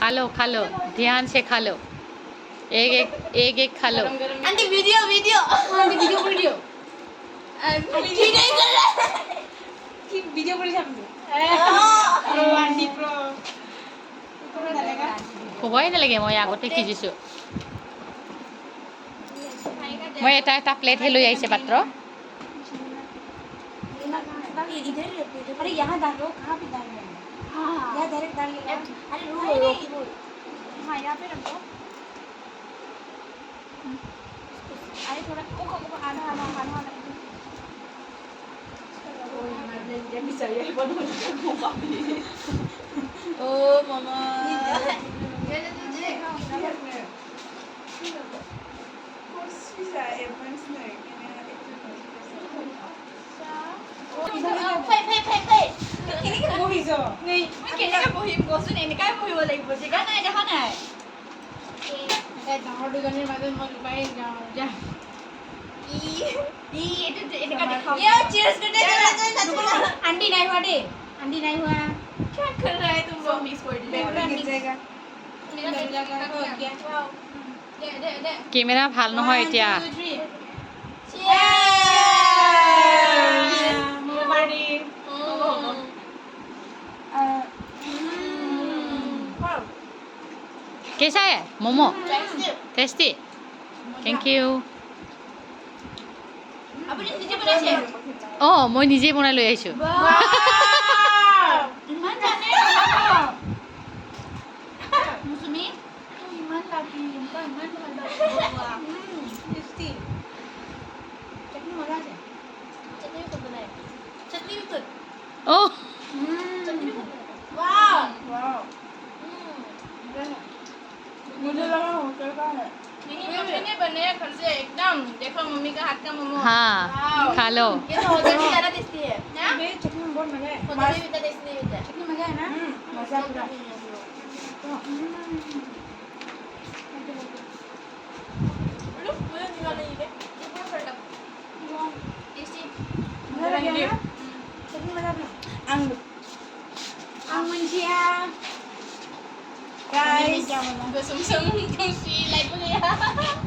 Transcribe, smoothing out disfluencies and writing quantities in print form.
खा लो ध्यान से खा लो एक एक खा लो आंटी वीडियो आंटी वीडियो की नहीं कर रहा কি ভিডিও করে যাবেন প্রো আন্টি প্রো হ'বই নালাগে মই আগতে সিজিছোঁ মই এটা এটা প্লেটহে লৈ আহিছে পাত্ৰ इधर अरे यहाँ डाल लो कहाँ पे डाल रहे हैं यहाँ डायरेक्ट डाल लेना अरे रो हाँ यहाँ पे रखो अरे थोड़ा आधा आधा आधा आधा ओ मामा কেনেকৈ বহিছ नहीं কেনেকৈ বহিম কচোন এনেকৈ বহিব লাগিব জেগা নাই দেখা নাই এই ডাঙৰ দুজনীৰ মাজত মই লুকাই যাওঁ যা ই এটো এনেকৈ দেখাও ये चीयर्स करते चला आंटी नहीं हुआ दे आंटी नहीं हुआ क्या कर रहा है तुम लोग मिक्स कर दिया गिर जाएगा मेरा गिर जाएगा हो गया दे दे दे কেমেৰা ভাল নহয় এতিয়া मोबाइल कैसा है मोमो टेस्टी थैंक यू আপুনি নিজে বনাইছে অঁ মই নিজে বনাই লৈ আহিছোঁ ইমান জানে মুছুমি ইমান লাগি ইমান ভাল লাগে टेस्टी चटनी मजा आ जाए चटनी भी खुद बनाए चटनी भी खुद অঁ चटनी भी खुद वाह वाह मुझे लगा होटल का है नहीं मम्मी ने बनाया घर से एकदम देखो मम्मी का हाथ का मोमो हाँ खा लो ये तो होटल से ज्यादा टेस्टी है ना ये चटनी में बहुत मजा है होटल से भी ज्यादा टेस्टी होता है चटनी मजा है ना मजा पूरा Look, मुझे निकाल नहीं है ये पूरा फटा टेस्टी मजा लगे ना चटनी मजा ना ang manusia guys gue sum-sum si like boleh ya